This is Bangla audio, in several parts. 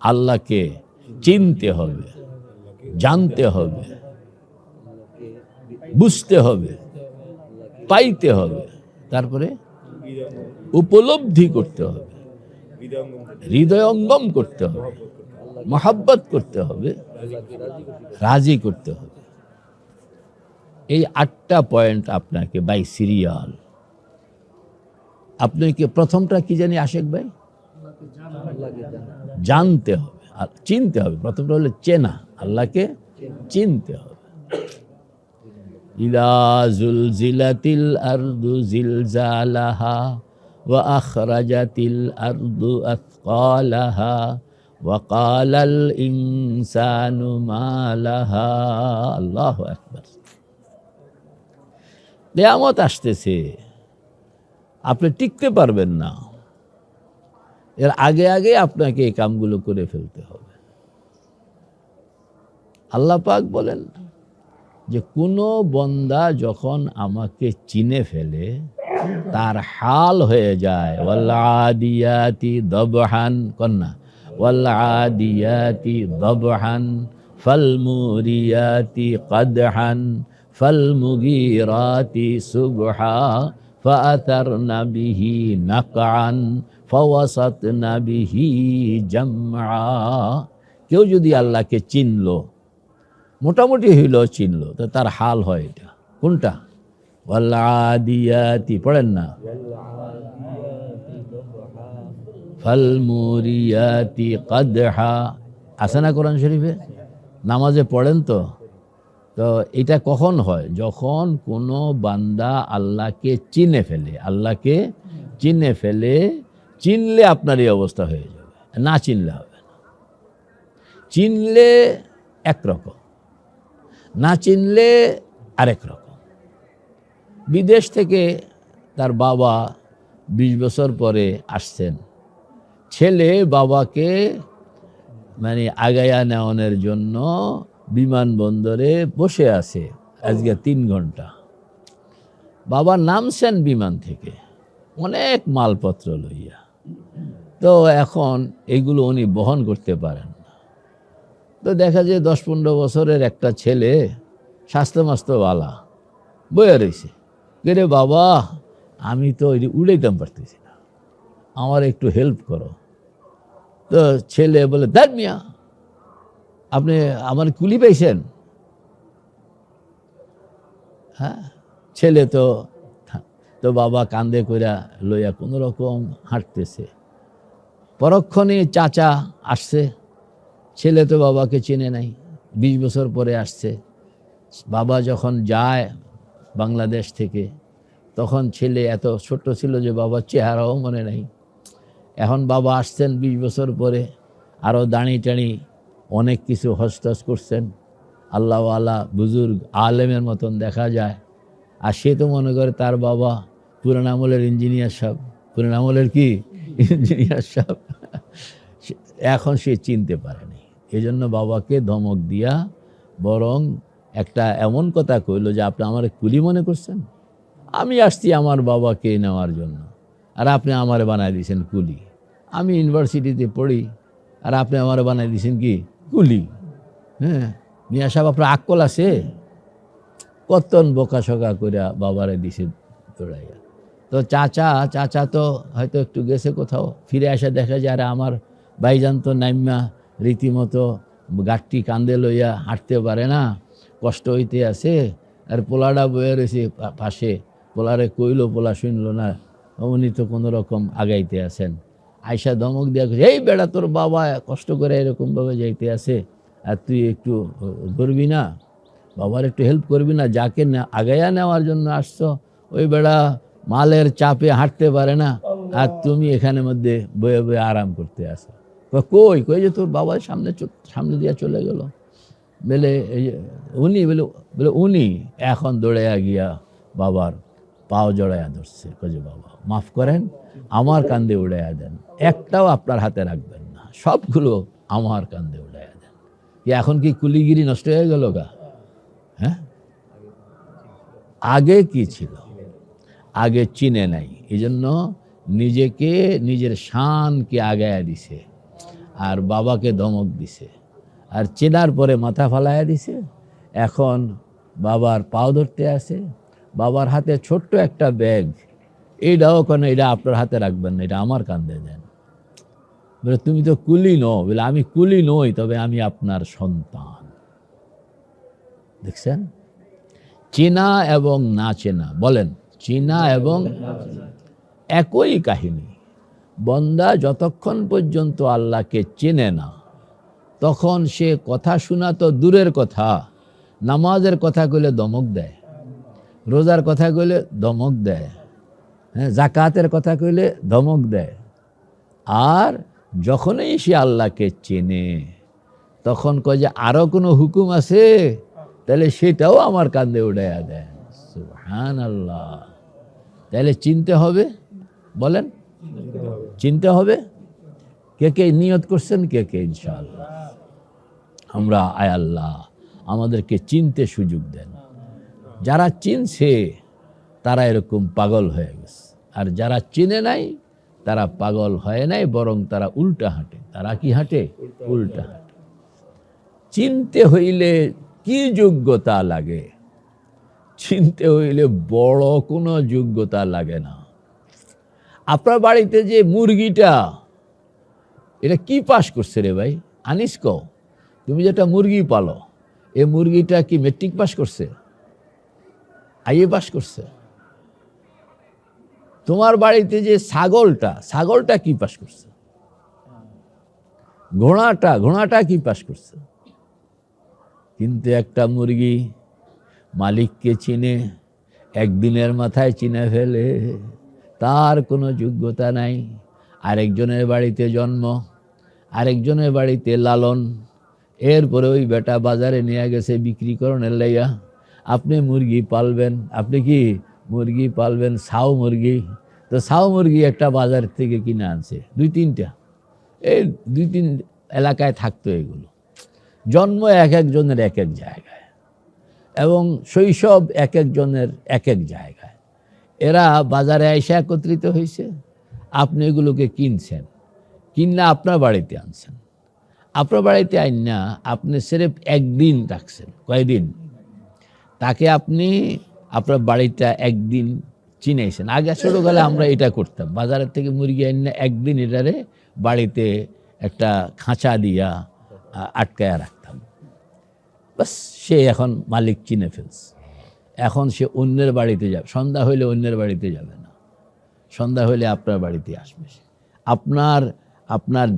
আল্লাহকে চিনতে হবে, জানতে হবে, বুঝতে হবে, পাইতে হবে, তারপরে উপলব্ধি করতে হবে, হৃদয়ঙ্গম করতে হবে, মহাব্বত করতে হবে, রাজি করতে হবে। এই 8টা পয়েন্ট আপনাকে বাই সিরিয়াল। আপনাকে প্রথমটা কি জানি আশেক ভাই? জানতে হবে আর চিনতে হবে। প্রথমটা হলো চেনা, আল্লাহকে চিনতে হবে। ইযা যুলজিলাতিল আরদু জিলজালাহা ওয়া আখরাজাতিল আরদু আথকালাহা ওয়া ক্বালাল ইনসানু মা লাহা। আল্লাহু আকবার। কিয়ামত আসতেছে, আপনি টিকতে পারবেন না। এর আগে আগে আপনাকে এই কামগুলো করে ফেলতে হবে। আল্লাহ পাক বলেন যে কোনো বন্দা যখন আমাকে চিনে ফেলে তার হাল হয়ে যায় ওয়াল আদিয়াতি দবহান, কন্যা ওয়াল আদিয়াতি দবহান ফাল মুরিয়াতি কদহান ফাল মুগিরাতি সুবহা ফাআতারনা বিহি নাকআন ফাওয়াসাতনা বিহি জামআ। কেউ যদি আল্লাহকে চিনলো, মোটামুটি হইল চিনল, তো তার হাল হয় এটা কোনটা? ওয়াল আদিয়াতি, পড়েন না? ফাল মুরিয়াতি কদহা, আছে না কোরআন শরীফে? নামাজে পড়েন তো। তো এটা কখন হয়? যখন কোনো বান্দা আল্লাহকে চিনে ফেলে। আল্লাহকে চিনে ফেলে, চিনলে আপনার এই অবস্থা হয়ে যাবে, না চিনলে হবে না। চিনলে একরকম, না চিনলে আরেক রকম। বিদেশ থেকে তার বাবা 20 বছর পরে আসছেন, ছেলে বাবাকে মানে আগায়া নেওয়ানোর জন্য বিমানবন্দরে বসে আছে আজকে 3 ঘন্টা। বাবা নামছেন বিমান থেকে অনেক মালপত্র লইয়া, তো এখন এগুলো উনি বহন করতে পারেন না। তো দেখা যায় 10-15 বছরের একটা ছেলে স্বাস্থ্য মাস্ত্যওয়ালা বয়ে রয়েছে, রে বাবা আমি তো উড়াইতাম পারতেছি না, আমার একটু হেল্প করো। তো ছেলে বলে, দেখ মিয়া আপনি আমার কুলি পাইছেন? হ্যাঁ, ছেলে তো বাবা কান্দে কইরা লইয়া কোনো রকম হাঁটতেছে। পরক্ষণে চাচা আসছে, ছেলে তো বাবাকে চেনে নাই, 20 বছর পরে আসছে। বাবা যখন যায় বাংলাদেশ থেকে, তখন ছেলে এত ছোট ছিল যে বাবার চেহারাও মনে নাই। এখন বাবা আসছেন 20 বছর পরে, আরও দাঁড়ি টাড়ি অনেক কিছু হস্তস করছেন, আল্লাহওয়ালা বুজুর্গ আলেমের মতন দেখা যায়। আর সে তো মনে করে তার বাবা পুরান আমলের ইঞ্জিনিয়ার সাহেব, পুরান আমলের কি ইঞ্জিনিয়ার সাহেব। এখন সে চিনতে পারেনি, এই জন্য বাবাকে ধমক দিয়া বরং একটা এমন কথা কইল যে আপনি আমার কুলি মনে করছেন? আমি আসছি আমার বাবাকে নেওয়ার জন্য, আর আপনি আমারে বানাই দিয়েছেন কুলি। আমি ইউনিভার্সিটিতে পড়ি, আর আপনি আমারে বানাই দিয়েছেন কি কুলি? হ্যাঁ, মিয়া সাহেব আপনার আকল আছে? কতন বোকাশোকা করে বাবারে দিছে দৌড়াইয়া। তো চাচা তো হয়তো একটু গেছে কোথাও, ফিরে আসা দেখা যায় আর আমার ভাইজান তো নাইম্যা রীতিমতো গাঠটি কান্দে লইয়া হাঁটতে পারে না, কষ্ট হইতে আছে। আর পোলাটা বয়ে রয়েছে পাশে, পোলারে কইল, পোলা শুনল না, উনি তো কোনো রকম আগাইতে আছেন। আয়সা ধমক দিয়া এই বেড়া তোর বাবা কষ্ট করে এরকমভাবে যাইতে আছে, আর তুই একটু ধরবি না, বাবার একটু হেল্প করবি না? যাকে আগাইয়া নেওয়ার জন্য আসছো ওই বেড়া মালের চাপে হাঁটতে পারে না, আর তুমি এখানে মধ্যে বয়ে বয়ে আরাম করতে আসো। কই যে তোর বাবার সামনে দিয়া চলে গেল। বলে উনি বলে উনি এখন দৌড়াইয়া গিয়া বাবার পাও জড়াইয়া ধরছে, যে বাবা মাফ করেন, আমার কান্দে উড়াইয়া দেন, একটাও আপনার হাতে রাখবেন না, সবগুলো আমার কান্দে উড়াইয়া দেন। কি এখন কি কুলিগিরি নষ্ট হয়ে গেল গা? হ্যাঁ, আগে কি ছিল? আগে চিনে নাই, এই জন্য নিজেকে নিজের শানকে আগায়া দিছে। আর বাবাকে ধমক দিছে, আর চেনার পরে মাথা ফালাইয়া দিছে। এখন বাবার পাও ধরতে আছে, বাবার হাতে ছোট্ট একটা ব্যাগ, এইটাও কেন, এটা আপনার হাতে রাখবেন না, এটা আমার কাঁধে দেন। বলে তুমি তো কুলি নও। বলে আমি কুলি নই, তবে আমি আপনার সন্তান। দেখছেন, চেনা এবং না চেনা, বলেন চেনা এবং একই কাহিনী। বন্দা যতক্ষণ পর্যন্ত আল্লাহকে চেনে না, তখন সে কথা শোনা তো দূরের কথা, নামাজের কথা কইলে ধমক দেয়, রোজার কথা কইলে ধমক দেয়, হ্যাঁ, জাকাতের কথা কইলে ধমক দেয়। আর যখনই সে আল্লাহকে চেনে, তখন কয় যে আরো কোনো হুকুম আছে, তাহলে সেটাও আমার কাঁধে উড়াইয়া দেয়। সুবহানাল্লাহ। তাহলে চিনতে হবে, বলেন চিনতে হবে। কে কে নিয়ত করছেন? কে কে? ইনশাআল্লাহ আমরা, আয় আল্লাহ আমাদেরকে চিনতে সুযোগ দেন। যারা চিনছে তারা এরকম পাগল হয়ে গেছে, আর যারা চিনে নাই তারা পাগল হয় নাই, বরং তারা উল্টা হাঁটে। তারা কি হাঁটে? উল্টা হাঁটে। চিনতে হইলে কি যোগ্যতা লাগে? চিনতে হইলে বড় কোনো যোগ্যতা লাগে না। আপনার বাড়িতে যে মুরগিটা, এটা কি পাস করছে রে ভাই? আনিস কও, তুমি যেটা মুরগি পালো, এই মুরগিটা কি মেট্রিক পাস করছে? আইএ পাস করছে? তোমার বাড়িতে যে ছাগলটা কি পাস করছে? ঘোড়াটা কি পাস করছে? কিন্তু একটা মুরগি মালিককে চিনে, একদিনের মাথায় চিনে ফেলে, তার কোনো যোগ্যতা নাই। আরেকজনের বাড়িতে জন্ম, আরেকজনের বাড়িতে লালন, এরপরে ওই বেটা বাজারে নিয়ে গেছে বিক্রি করণের লাইয়া। আপনি মুরগি পালবেন, আপনি কি মুরগি পালবেন? ছাও মুরগি। তো ছাও মুরগি একটা বাজার থেকে কিনে আনছে, 2-3টা, এই 2-3 এলাকায় থাকতো এগুলো। জন্ম এক একজনের এক এক জায়গায়, এবং শৈশব এক একজনের এক এক জায়গায়। এরা বাজারে এসে একত্রিত হয়েছে, আপনি এগুলোকে কিনছেন, কিনা আপনার বাড়িতে আনছেন। আপনার বাড়িতে আইন না, আপনি সিরেফ একদিন রাখছেন। কয়দিন? তাকে আপনি আপনার বাড়িটা একদিন চিনাইছেন। আগে ছোটোবেলায় আমরা এটা করতাম, বাজারের থেকে মুরগি আইন না, একদিন এটারে বাড়িতে একটা খাঁচা দিয়া আটকায়া রাখতাম। বাস, সে এখন মালিক চিনে ফেলছে। এখন সে অন্যের বাড়িতে যাবে, সন্ধ্যা হইলে অন্যের বাড়িতে যাবে না, সন্ধ্যা হইলে আপনার বাড়িতে আসবে। আপনার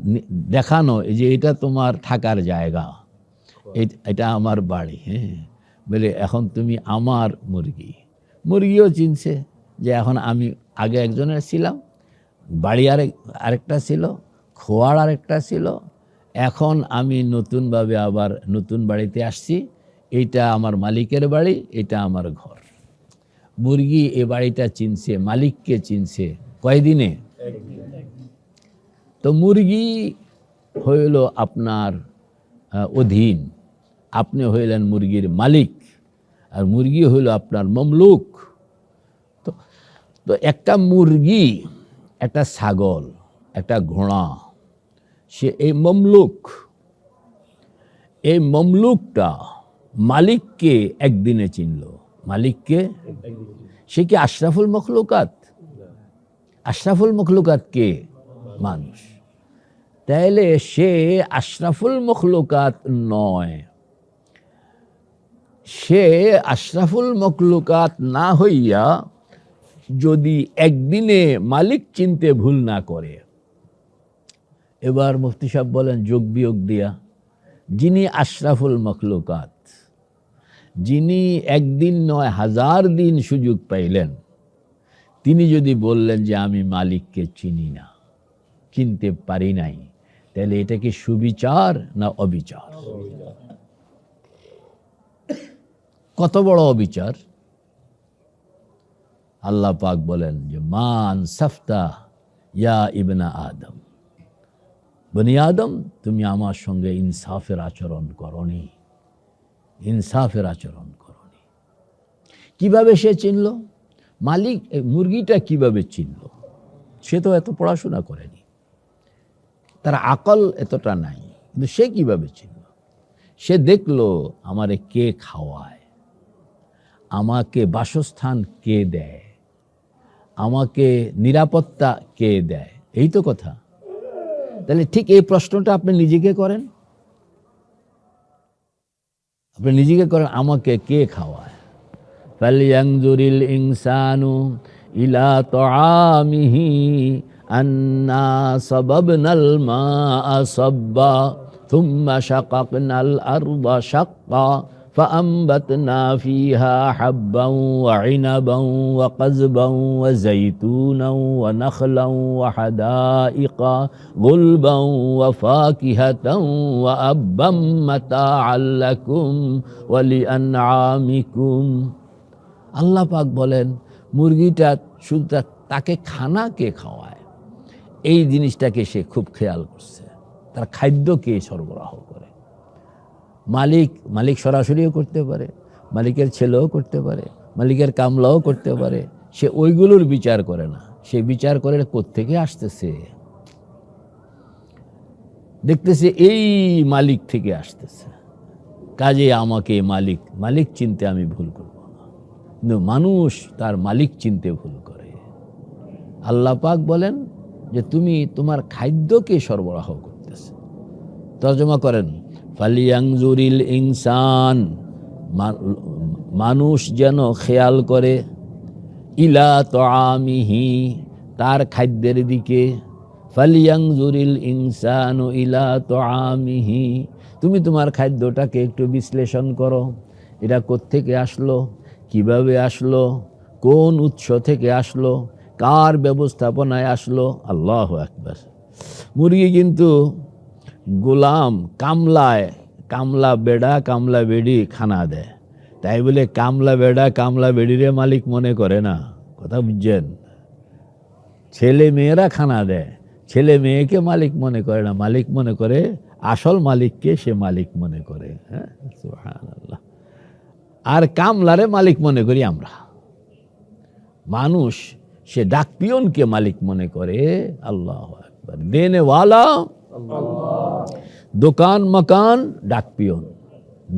দেখানো যে এটা তোমার থাকার জায়গা, এটা আমার বাড়ি, হ্যাঁ, বলে এখন তুমি আমার মুরগি। মুরগিও চিনছে যে এখন আমি আগে একজনের ছিলাম, বাড়ি আরেকটা ছিল, খোয়ার আরেকটা ছিল, এখন আমি নতুনভাবে আবার নতুন বাড়িতে আসছি, এইটা আমার মালিকের বাড়ি, এটা আমার ঘর। মুরগি এ বাড়িটা চিনছে, মালিককে চিনছে কয়দিনে? তো মুরগি হইল আপনার অধীন, আপনি হইলেন মুরগির মালিক, আর মুরগি হইল আপনার মমলুক। তো একটা মুরগি, একটা ছাগল, একটা ঘোড়া, সে এই মমলুকটা মালিককে একদিনে চিনল। মালিককে, সে কি আশরাফুল মখলুকাত? আশরাফুল মখলুকাত কে? মানুষ। তাইলে সে আশরাফুল মখলুকাত নয়। সে আশরাফুল মখলুকাত না হইয়া যদি একদিনে মালিক চিনতে ভুল না করে, এবার মুফতি সাহেব বলেন যোগ বিয়োগ দিয়া, যিনি আশরাফুল মখলুকাত, যিনি একদিন নয় 1000 দিন সুযোগ পাইলেন, তিনি যদি বললেন যে আমি মালিককে চিনি না, চিনতে পারি নাই, তাহলে এটা কি সুবিচার না অবিচার? কত বড় অবিচার! আল্লাহ পাক বলেন যে মান সাফতা ইয়া ইবনা আদম, বনি আদম, তুমি আমার সঙ্গে ইনসাফের আচরণ করনি, ইনসাফের আচরণ করনি। কিভাবে সে চিনল মালিক? মুরগিটা কিভাবে চিনল? সে তো এত পড়াশোনা করেনি, তার আকল এতটা নাই, কিন্তু সে কিভাবে চিনল? সে দেখলো আমারে কে খাওয়ায়, আমাকে বাসস্থান কে দেয়, আমাকে নিরাপত্তা কে দেয়, এই তো কথা। তাহলে ঠিক এই প্রশ্নটা আপনি নিজেকে করেন, আপনি নিজেকে করেন, আমাকে কে খাওয়ায়। ফালইয়ানজুরিল ইনসানু ইলা তাআমিহি আন্না সাবাবনাল মাআ সাব্বা থুম্মা শাকাকনাল আরদা শাক্কা فأنبتنا فيها حبا وعنبا وقزبا وزيتونا ونخلا وحدائق غلبا وفاكهة وأبا متاعا لكم ولأنعامكم। আল্লাহ পাক বলেন মুরগিটা শুধু তাকে খানা কে খাওয়ায়, এই জিনিসটাকে সে খুব খেয়াল করছে। তার খাদ্য কে সরবরাহ করে। মালিক সরাসরিও করতে পারে, মালিকের ছেলেও করতে পারে, মালিকের কামলাও করতে পারে। সে ওইগুলোর বিচার করে না, সে বিচার করে কোত্থেকে আসতেছে। দেখতেছে এই মালিক থেকে আসতেছে, কাজে আমাকে মালিক চিনতে আমি ভুল করব না। কিন্তু মানুষ তার মালিক চিনতে ভুল করে। আল্লাহ পাক বলেন যে তুমি তোমার খাদ্যকে সরবরাহ করতেছে। তর্জমা করেন ফালিয়ানজুরিল ইনসান, মানুষ যেন খেয়াল করে, ইলা তাআমিহি, তার খাদ্যের দিকে। ফালিয়ানজুরিল ইনসানু ইলা তাআমিহি, তুমি তোমার খাদ্যটাকে একটু বিশ্লেষণ করো, এটা কোত্থেকে আসলো, কিভাবে আসলো, কোন উৎস থেকে আসলো, কার ব্যবস্থাপনায় আসলো। আল্লাহু আকবার। মুরগি কিন্তু গোলাম কামলা বেড়া কামলা বেড়ি খানা দেয়, তাই বলে কামলা বেড়া কামলা বেড়িরে মালিক মনে করে না। কথা বুঝছেন? ছেলে মেয়েরা খানা দেয়, ছেলে মেয়েকে মালিক মনে করে না, মালিক মনে করে আসল মালিককে সে মালিক মনে করে। হ্যাঁ, সুবহানাল্লাহ। আর কামলারে মালিক মনে করি আমরা। মানুষ সে ডাকপিয়নকে মালিক মনে করে। আল্লাহু আকবার। দেনেওয়ালা দোকান মকান ডাকপিয়ন,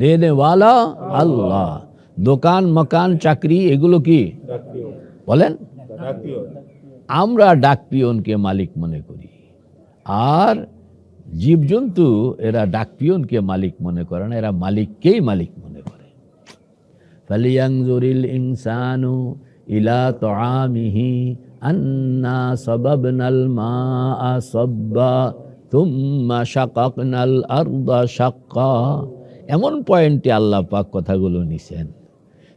দেনেওয়ালা আল্লাহ। দোকান মকান চাকরি এগুলো কি বলেন? আমরা ডাকপিয়নকে মালিক মনে করি, আর জীবজন্তু এরা ডাকপিয়নকে মালিক মনে করে না, এরা মালিককেই মালিক মনে করে। ফালিয়ানজুরিল ইনসানু ইলা তাআমিহি আন্না সাবাবনাল মাআ সাব্বা থুম্মা শাকাকনাল আরদা শাক্কা। এমন পয়েন্টে আল্লাহ পাক কথাগুলো নিছেন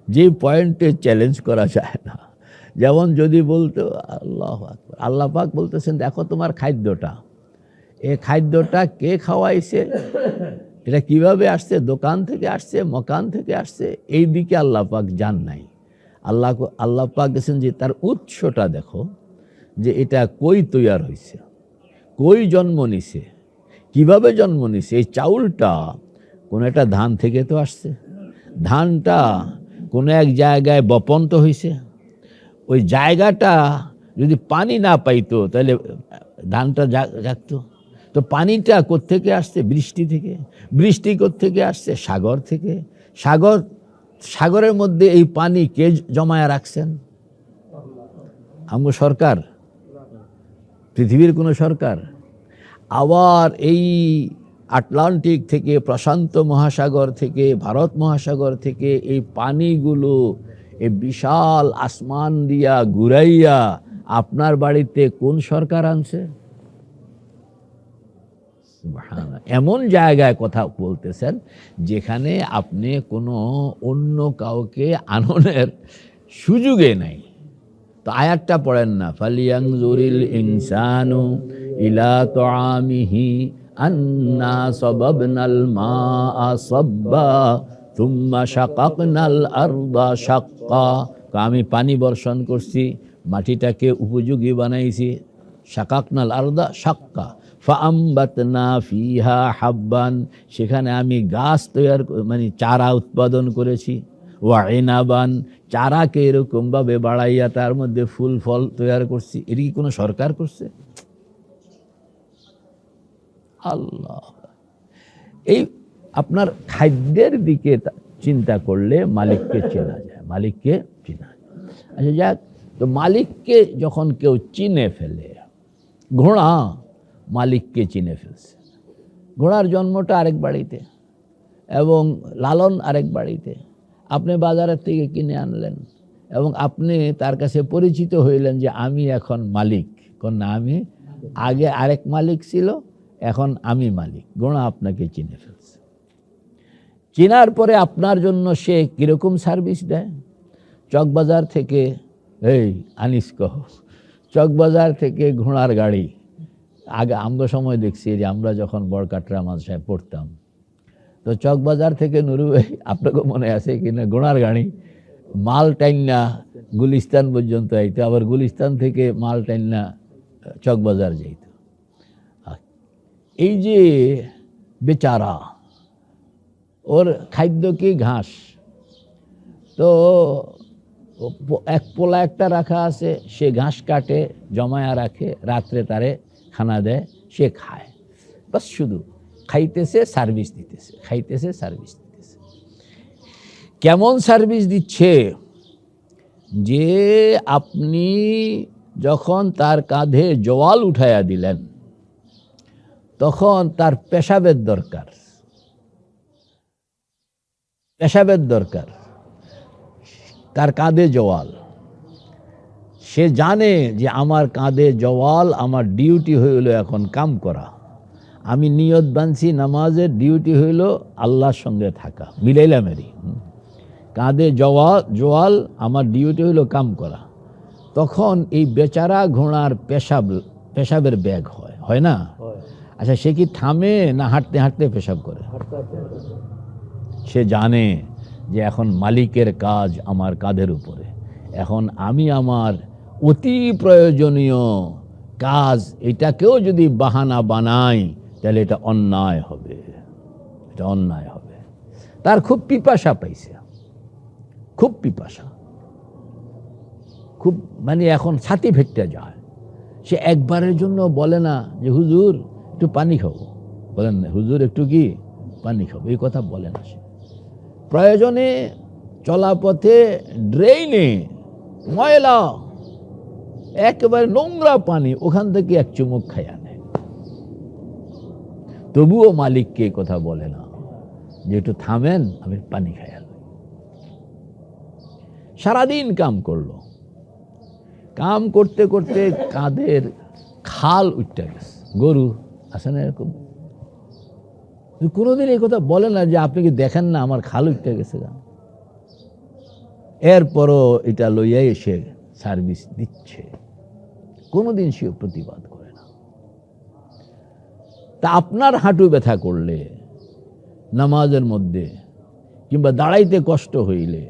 যে পয়েন্টে চ্যালেঞ্জ করা যায় না। যেমন যদি বলতো আল্লাহু আকবার, আল্লাহ পাক বলতেছেন দেখো তোমার খাদ্যটা, এই খাদ্যটা কে খাওয়াইছে, এটা কিভাবে আসছে, দোকান থেকে আসছে, মকান থেকে আসছে, এই দিকে আল্লাহ পাক জান নাই। আল্লাহ পাক গেছেন যে তার উৎসটা দেখো, যে এটা কই তৈয়ার হয়েছে, কই জন্ম নিছে, কিভাবে জন্ম নিছে। এই চাউলটা কোনো একটা ধান থেকে তো আসছে, ধানটা কোনো এক জায়গায় বপন তো হয়েছে, ওই জায়গাটা যদি পানি না পাইতো তাহলে ধানটা জাগতো। তো পানিটা কোত্থেকে আসছে? বৃষ্টি থেকে। বৃষ্টি কোত্থেকে আসছে? সাগর থেকে। সাগরের মধ্যে এই পানি কে জমায়া রাখছেন? আমগো সরকার? পৃথিবীর কোনো সরকার? আবার এই আটলান্টিক থেকে, প্রশান্ত মহাসাগর থেকে, ভারত মহাসাগর থেকে এই পানিগুলো এই বিশাল আসমান দিয়া ঘুরাইয়া আপনার বাড়িতে কোন সরকার আনছে? এমন জায়গায় কথা বলতেছেন যেখানে আপনি কোনো অন্য কাউকে আননের সুযোগে নাই। তো আয়াতটা পড়েন না, ফালিয়ানজুরিল ইনসানু ইলা তাআমিহি আন্না সাবাবনাল মাআ সাব্বা থুম্মা শাকাকনাল আরদা শাক্কা। আমি পানি বর্ষণ করছি, মাটিটাকে উপযোগী বানাইছি। শাকাকনাল আরদা শাক্কা ফাআমবাতনা ফিহা হাব্বান, সেখানে আমি গাছ তৈয়ার মানে চারা উৎপাদন করেছি। ওয়া ইনাবান, চারাকে এরকমভাবে বাড়াইয়া তার মধ্যে ফুল ফল তৈয়ার করছি। এর কি কোনো সরকার করছে? আল্লাহ, এই আপনার খাদ্যের দিকে চিন্তা করলে মালিককে চেনা যায়, মালিককে চেনা যায়। আচ্ছা যাক, তো মালিককে যখন কেউ চিনে ফেলে, ঘোড়া মালিককে চিনে ফেলছে, ঘোড়ার জন্মটা আরেক বাড়িতে এবং লালন আরেক বাড়িতে, আপনি বাজারের থেকে কিনে আনলেন এবং আপনি তার কাছে পরিচিত হইলেন যে আমি এখন মালিক, না আমি আগে আরেক মালিক ছিল, এখন আমি মালিক। ঘোড়া আপনাকে চিনে ফেলছে। চেনার পরে আপনার জন্য সে কীরকম সার্ভিস দেয়? চকবাজার থেকে, এই আনিস কহ, চকবাজার থেকে ঘোড়ার গাড়ি, আগে আমরা সময় দেখছি যে আমরা যখন বড়কাটরা মাদ্রাসায় পড়তাম, তো চকবাজার থেকে নুরু ভাই আপনাকে মনে আছে কিনা, ঘোড়ার গাড়ি মাল টাইন্না গুলিস্তান পর্যন্ত আইতো, আবার গুলিস্তান থেকে মাল টাইন্না চকবাজার যাইত। এই যে বেচারা, ওর খাদ্য কি ঘাস, তো এক পোলা একটা রাখা আছে, সে ঘাস কাটে জমায়া রাখে, রাত্রে তারে খানা দেয়, সে খায়, বাস শুধু খাইতেছে সার্ভিস দিতেছে, খাইতেছে সার্ভিস দিতেছে। কেমন সার্ভিস দিচ্ছে? যে আপনি যখন তার কাঁধে জওয়াল উঠাইয়া দিলেন, তখন তার পেশাবের দরকার, পেশাবের দরকার, তার কাঁধে জওয়াল। সে জানে যে আমার কাঁধে জওয়াল, আমার ডিউটি হইল এখন কাম করা, আমি নিয়ত বানছি নামাজের ডিউটি হইল আল্লাহর সঙ্গে থাকা, মিলাইলামেরই, কাঁধে জওয়াল, আমার ডিউটি হইল কাম করা। তখন এই বেচারা ঘোড়ার পেশাবের ব্যাগ হয় না? আচ্ছা, সে কি থামে না হাঁটতে হাঁটতে পেশাব করে? সে জানে যে এখন মালিকের কাজ আমার কাঁধের উপরে, এখন আমি আমার অতি প্রয়োজনীয় কাজ এটাকেও যদি বাহানা বানাই তাহলে এটা অন্যায় হবে, এটা অন্যায় হবে। তার খুব পিপাসা পাইছে, খুব পিপাসা, খুব মানে এখন ছাতি ভেটে যায়। সে একবারের জন্য বলে না যে হুজুর একটু পানি খাবো, বলেন না হুজুর একটু কি পানি খাবো, এই কথা বলে না। সে প্রয়োজনে চলাপথে ড্রেইনে ময়লা একেবারে নোংরা পানি, ওখান থেকে এক চুমুক খাইয়া নেয়, তবুও মালিককে কথা বলে না যে একটু থামেন আমি পানি খাইয়া। সারাদিন কাম করলো, কাম করতে করতে কাঁধের খাল উঠতে গেছে। গরু আছে না এরকম, কোনোদিন এই কথা বলে না যে আপনি কি দেখেন না আমার খাল উঠতে গেছে। এরপরও এটা লইয়াই এসে সার্ভিস দিচ্ছে, কোনোদিন সে প্রতিবাদ করে না। তা আপনার হাঁটু ব্যথা করলে নামাজের মধ্যে কিংবা দাঁড়াইতে কষ্ট হইলে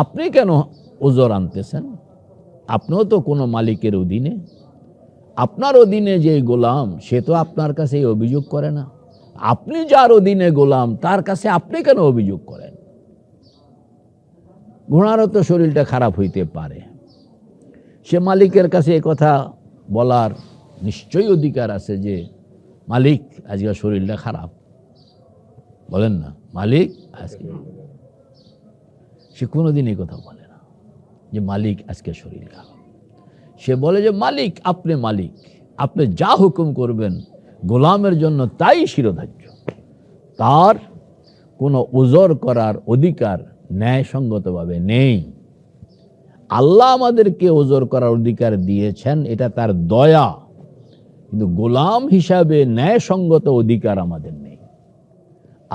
আপনি কেন ওজর আনতেছেন? আপনিও তো কোনো মালিকের অধীনে, আপনার অধীনে যে গোলাম সে তো আপনার কাছে এই অভিযোগ করে না। আপনি যার অধীনে গোলাম তার কাছে আপনি কেন অভিযোগ করেন? ঘোড়ারও তো শরীরটা খারাপ হইতে পারে, সে মালিকের কাছে এ কথা বলার নিশ্চয়ই অধিকার আছে যে মালিক আজকে শরীরটা খারাপ, বলেন না মালিক আজকে। সে কোনোদিন এই কথা বলে না যে মালিক আজকে শরীর খারাপ। সে বলে যে মালিক আপনি যা হুকুম করবেন গোলামের জন্য তাই শিরোধার্য, তার কোনো ওজর করার অধিকার ন্যায়সঙ্গতভাবে নেই। আল্লাহ আমাদেরকে ওজর করার অধিকার দিয়েছেন, এটা তার দয়া, কিন্তু গোলাম হিসাবে ন্যায়সঙ্গত অধিকার আমাদের নেই।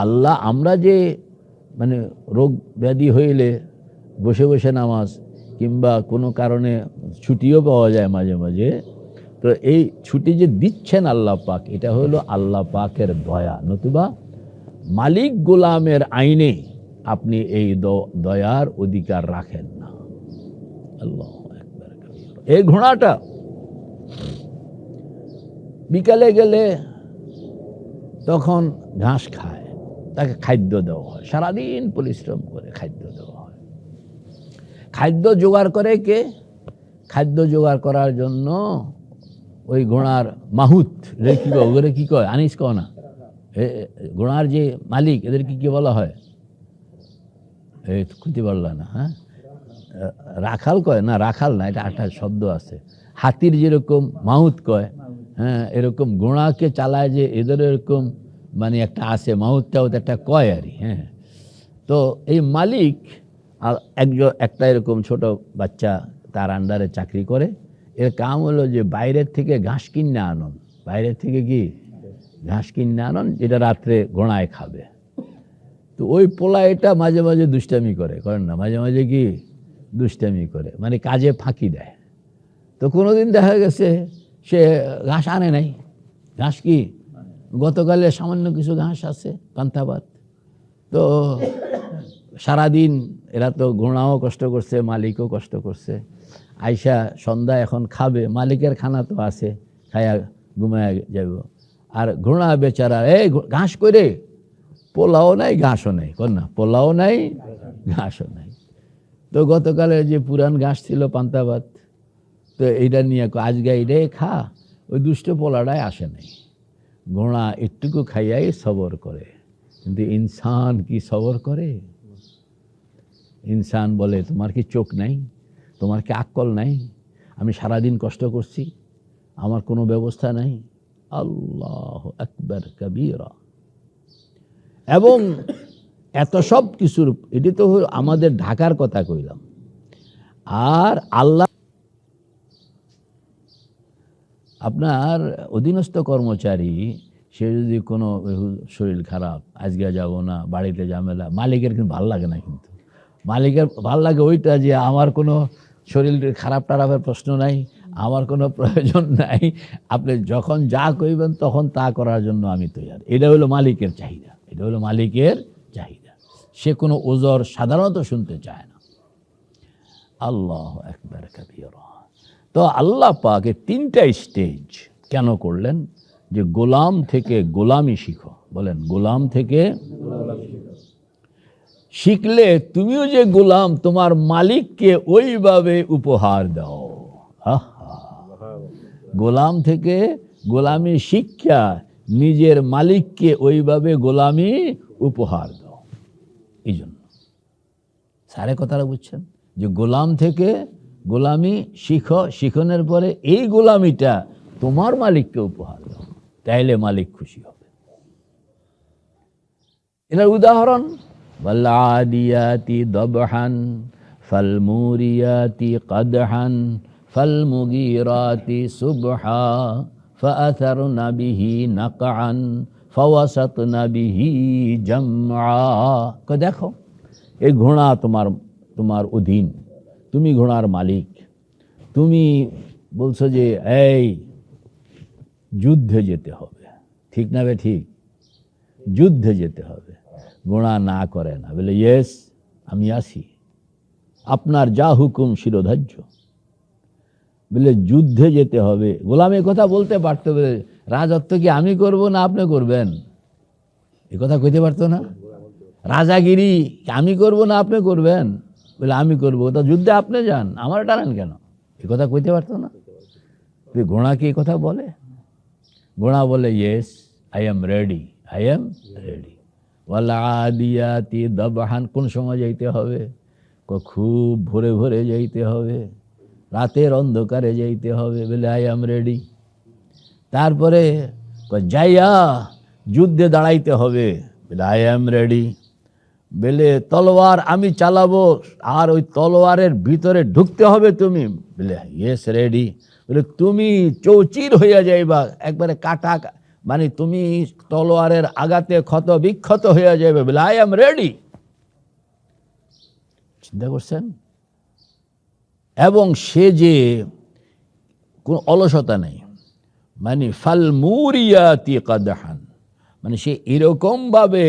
আল্লাহ আমরা যে মানে রোগ ব্যাধি হইলে বসে বসে নামাজ কিংবা কোনো কারণে ছুটিও পাওয়া যায় মাঝে মাঝে, তো এই ছুটি যে দিচ্ছেন আল্লাহ পাক, এটা হলো আল্লাহ পাকের দয়া, নতুবা মালিক গোলামের আইনে আপনি এই দয়ার অধিকার রাখেন না। আল্লাহু আকবার। এই ঘোড়াটা বিকালে গেলে তখন ঘাস খায়, তাকে খাদ্য দেওয়া হয়, সারাদিন পরিশ্রম করে খাদ্য দেওয়া হয়। খাদ্য জোগাড় করে কে? খাদ্য জোগাড় করার জন্য ওই ঘোড়ার মাহুত রে কি কয়, ওরে কি কয়, আনিস কয় না, ঘোড়ার যে মালিক এদের কি বলা হয়, এই খুঁজতে পারল না, হ্যাঁ, রাখাল কয় না, রাখাল না, এটা একটা শব্দ আছে, হাতির যেরকম মাহুত কয়, হ্যাঁ, এরকম ঘোড়াকে চালায় যে এদের এরকম মানে একটা আছে, মাহুতটাও একটা কয় আর, হ্যাঁ। তো এই মালিক আর একটা এরকম ছোট বাচ্চা তার আন্ডারে চাকরি করে, এর কাম হলো যে বাইরের থেকে ঘাস কিনে আনন, বাইরের থেকে কি ঘাস কিনে আনন, যেটা রাত্রে ঘোড়ায় খাবে। তো ওই পোলা এটা মাঝে মাঝে দুষ্টামি করেন না, মাঝে মাঝে কি দুষ্টামি করে, মানে কাজে ফাঁকি দেয়। তো কোনোদিন দেখা গেছে সে ঘাস আনে নাই, ঘাস কি গতকালে সামান্য কিছু ঘাস আছে পান্তাভাত, তো সারাদিন এরা তো ঘোড়াও কষ্ট করছে, মালিকও কষ্ট করছে, আইসা সন্ধ্যা এখন খাবে, মালিকের খানা তো আছে, খায়া ঘুমায় যাব, আর ঘোড়া বেচারা এই ঘাস করে, পোলাও নাই ঘাসও নাই, কর না, পোলাও নাই ঘাসও নাই। তো গতকালে যে পুরান ঘাস ছিল পান্তাভাত, তো এইটা নিয়ে আজকে এইটাই খা, ওই দুষ্ট পোলাটাই আসে নাই। ঘোড়া একটুকু খাইয়াই সবর করে, কিন্তু ইনসান কি সবর করে? ইনসান বলে তোমার কি চোখ নাই, তোমার কি আক্কল নাই, আমি সারাদিন কষ্ট করছি, আমার কোনো ব্যবস্থা নাই। আল্লাহু আকবার কবীরা। এবং এত সব কিছুর, এটি তো আমাদের ঢাকার কথা কইলাম, আর আল্লাহ আপনার অধীনস্থ কর্মচারী, সে যদি কোনো শরীর খারাপ, আজকে যাব না, বাড়িতে ঝামেলা, মালিকের কিন্তু ভাল লাগে না, কিন্তু মালিকের ভাল লাগে ওইটা যে আমার কোনো শরীর খারাপ টারাপের প্রশ্ন নাই, আমার কোনো প্রয়োজন নাই, আপনি যখন যা কইবেন তখন তা করার জন্য আমি তৈরি। এটা হলো মালিকের চাহিদা, এটা হলো মালিকের চাহিদা, সে কোনো ওজর সাধারণত শুনতে চায় না। আল্লাহু আকবার কবীরা। তো আল্লাহ পাক এই তিনটা স্টেজ কেন করলেন? যে গোলাম থেকে গোলামি শিখো, বলেন গোলাম থেকে শিখলে তুমিও যে গোলাম, তোমার মালিককে ওইভাবে উপহার দাও। গোলাম থেকে গোলামি শিক্ষা, নিজের মালিককে ওইভাবে গোলামি উপহার দাও। এই জন্য সারে কথাটা বুঝছেন, যে গোলাম থেকে গোলামি শিখো, শিখনের পরে এই গোলামিটা তোমার মালিককে উপহার দাও, তাইলে মালিক খুশি হবে। এটার উদাহরণ ওয়াল-আদিয়াতি দবহান ফাল-মুরিয়াতি কদহান ফাল-মুগীরাতি সুবহা ফাআথারনা বিহি নাকআন ফাওয়াসাতনা বিহি জামআ। দেখো, এই ঘোড়া তোমার অধীন, তুমি ঘোড়ার মালিক, তুমি বলছো যে এই যুদ্ধে যেতে হবে, ঠিক না বে ঠিক, যুদ্ধে যেতে হবে। ঘোড়া না করে না, বলে ইয়েস আমি আসি, আপনার যা হুকুম শিরোধার্য। বলে যুদ্ধে যেতে হবে, গোলাম এ কথা বলতে পারতো, বলে রাজত্ব কি আমি করব না আপনি করবেন, এ কথা কইতে পারতো না। রাজাগিরি আমি করব না আপনি করবেন, বলে আমি করবো, তা যুদ্ধে আপনি যান, আমার টানেন কেন, এ কথা কইতে পারতো না। ঘোড়া কি কথা বলে? ঘোড়া বলে yes I am ready, I am ready. ওয়াল-আদিয়াতি দবহান, কোন সময় যাইতে হবে? খুব ভোরে ভোরে যাইতে হবে, রাতের অন্ধকারে যাইতে হবে, বলে আই এম রেডি। তারপরে যাইয়া যুদ্ধে দাঁড়াইতে হবে, বলে আই এম রেডি। বলে তলোয়ার আমি চালাবো, আর ওই তলোয়ারের ভিতরে ঢুকতে হবে তুমি, বলে ইয়েস রেডি। বলে তুমি চৌচির হইয়া যাইবা, একবারে কাটা, মানে তুমি তলোয়ারের আঘাতে ক্ষত বিক্ষত হইয়া যাবে, বলে আই এম রেডি। চিন্তা করছেন? এবং সে যে কোন অলসতা নেই, মানে ফাল-মুরিয়াতি কদহান, মানে সে এরকম ভাবে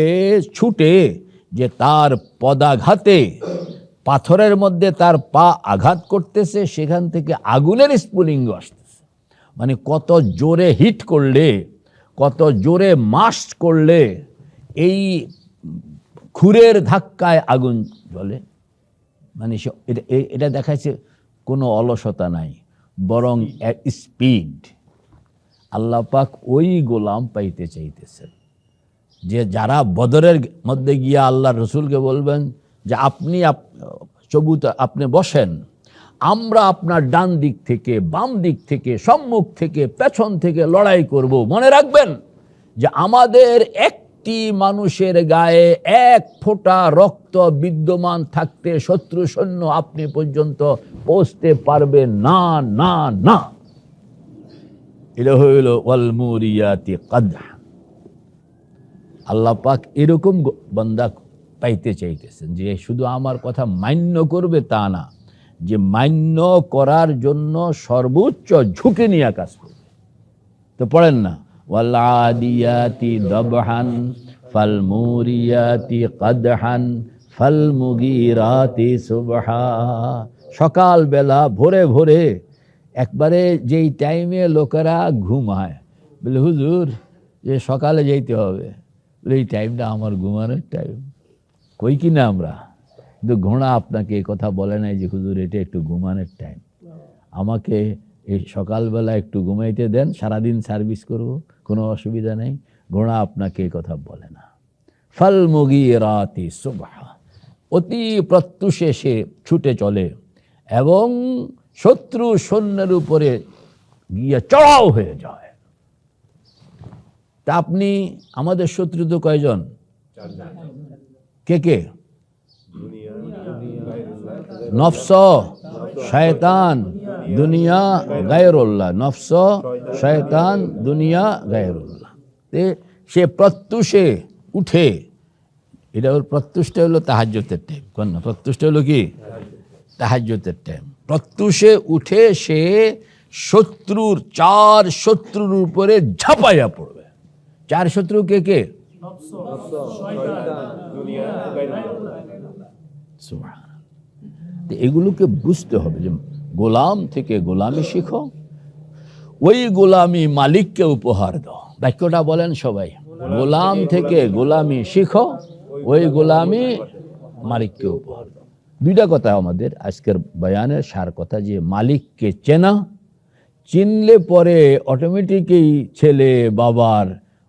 ছুটে যে তার পদাঘাতে পাথরের মধ্যে তার পা আঘাত করতেছে, সেখান থেকে আগুনের স্ফুলিঙ্গ আসতেছে। মানে কত জোরে হিট করলে, কত জোরে মাস্ট করলে এই খুরের ধাক্কায় আগুন জ্বলে। মানে এটা দেখাচ্ছে কোনো অলসতা নাই, বরং স্পিড, আল্লাহ পাক ওই গোলাম পাইতে চাইতেছেন, যে যারা বদরের মধ্যে গিয়া আল্লাহ রসুলকে বলবেন যে আপনি আপনি বসেন, আমরা আপনার ডান দিক থেকে, বাম দিক থেকে, সম্মুখ থেকে, পেছন থেকে লড়াই করব। মনে রাখবেন যে আমাদের একটি মানুষের গায়ে এক ফোঁটা রক্ত বিদ্যমান থাকতে শত্রু সৈন্য আপনি পর্যন্ত পৌঁছতে পারবে না, না, না। এটা হইল ওয়াল মুরিয়াতি কাদহা। আল্লাহ পাক এরকম বান্দা পাইতে চাইতেছেন যে শুধু আমার কথা মান্য করবে তা না, যে মান্য করার জন্য সর্বোচ্চ ঝুঁকি নিয়ে কাজ করবে। তো পড়েন না, ওয়াল আদিয়াতি দাবহান ফাল মুরিয়াতি কাদহান ফাল মুগিরাতি সুবহা। সকাল বেলা ভোরে ভোরে একবারে যেই টাইমে লোকেরা ঘুমায়, বলে হুজুর যে সকালে যেতে হবে, এই টাইমটা আমার ঘুমানোর টাইম। কই কিনা আমরা, কিন্তু ঘোড়া আপনাকে এই কথা বলে নাই যে হুজুর এটা একটু ঘুমানোর টাইম, আমাকে এই সকালবেলা একটু ঘুমাইতে দেন, সারাদিন সার্ভিস করব, কোনো অসুবিধা নেই। ঘোড়া আপনাকে এই কথা বলে না। ফাল মুগিরাতি সুবহা, অতি প্রত্যুষে সে ছুটে চলে এবং শত্রু সৈন্যের উপরে গিয়ে চড়াও হয়ে যায়। তা আপনি, আমাদের শত্রু তো কয়জন? কে কে? নফস, শয়তান, দুনিয়া, গায়রুল্লাহ। নফস, শয়তান, দুনিয়া, গায়রুল্লাহ। সে প্রত্যুষে উঠে, এটা ওর প্রত্যুষটা হলো তাহাজ্জুদের টাইম। কোন না, প্রত্যুষটা হলো কি? তাহাজ্জুদের টাইম। প্রত্যুষে উঠে সে শত্রুর, চার শত্রুর উপরে ঝাঁপাইয়া পড়বে। চার শত্রু কে কে? এগুলোকে বুঝতে হবে যে গোলাম থেকে গোলামি শিখো, ওই গোলামি মালিককে উপহার দাও। বাক্যটা বলেন সবাই, গোলাম থেকে গোলামি শিখো, ওই গোলামি মালিককে উপহার দাও। দুইটা কথা আমাদের আজকের বয়ানের সার কথা, যে মালিককে চেনা, চিনলে পরে অটোমেটিকই ছেলে বাবার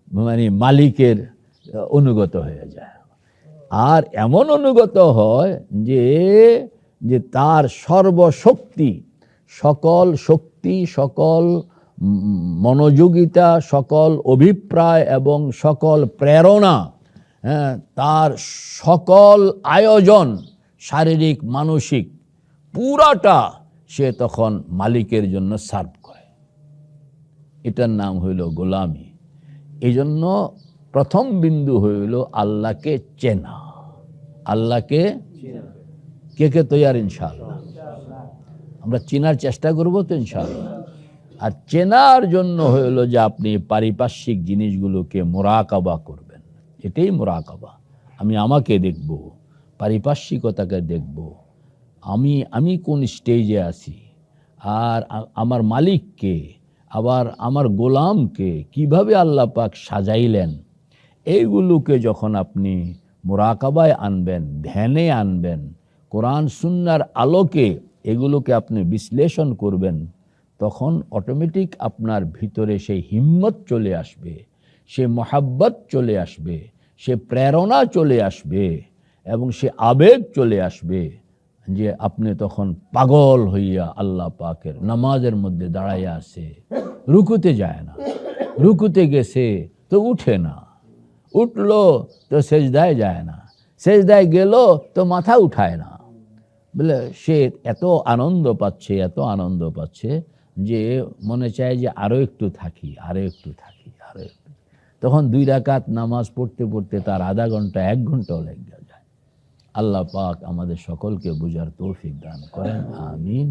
মানে মালিকের অনুগত হয়ে যায়। আর এমন অনুগত হয় যে যে তার সর্বশক্তি, সকল শক্তি, সকল মনোযোগিতা, সকল অভিপ্রায় এবং সকল প্রেরণা, তার সকল আয়োজন, শারীরিক মানসিক পুরাটা সে তখন মালিকের জন্য সার্ভ করে। এটার নাম হইল গোলামি। এই জন্য প্রথম বিন্দু হইল আল্লাহকে চেনা। আল্লাহকে কে কে তৈয়ার? ইনশাআল্লাহ আমরা চেনার চেষ্টা করবো তো ইনশাআল্লাহ। আর চেনার জন্য হইল যে আপনি পারিপার্শ্বিক জিনিসগুলোকে মোরাকাবা করবেন। এটাই মোরাকাবা। আমি আমাকে দেখব, পারিপার্শ্বিকতাকে দেখব, আমি কোন স্টেজে আছি, আর আমার মালিককে, আবার আমার গোলামকে কিভাবে আল্লাহ পাক সাজাইলেন, এইগুলোকে যখন আপনি মোরাকাবায় আনবেন, ধ্যানে আনবেন, কোরআন সুন্নাহর আলোকে এগুলোকে আপনি বিশ্লেষণ করবেন, তখন অটোমেটিক আপনার ভিতরে সেই হিম্মত চলে আসবে, সে মহাব্বত চলে আসবে, সে প্রেরণা চলে আসবে এবং সে আবেগ চলে আসবে, যে আপনি তখন পাগল হইয়া আল্লাহ পাকের নামাজের মধ্যে দাঁড়াইয়া আছে, রুকুতে যায় না, রুকুতে গেছে তো উঠে না, উঠলো তো সেজদায় যায় না, সেজদায় গেল তো মাথা উঠায় না। বলে সে এত আনন্দ পাচ্ছে, এত আনন্দ পাচ্ছে যে মনে চায় যে আরো একটু থাকি, আরো একটু থাকি, আরো একটু। তখন 2 রাকাত নামাজ পড়তে পড়তে তার আধা ঘন্টা 1 ঘন্টাও লেগে যায়। আল্লাহ পাক আমাদের সকলকে বুঝার তৌফিক দান করেন, আমিন।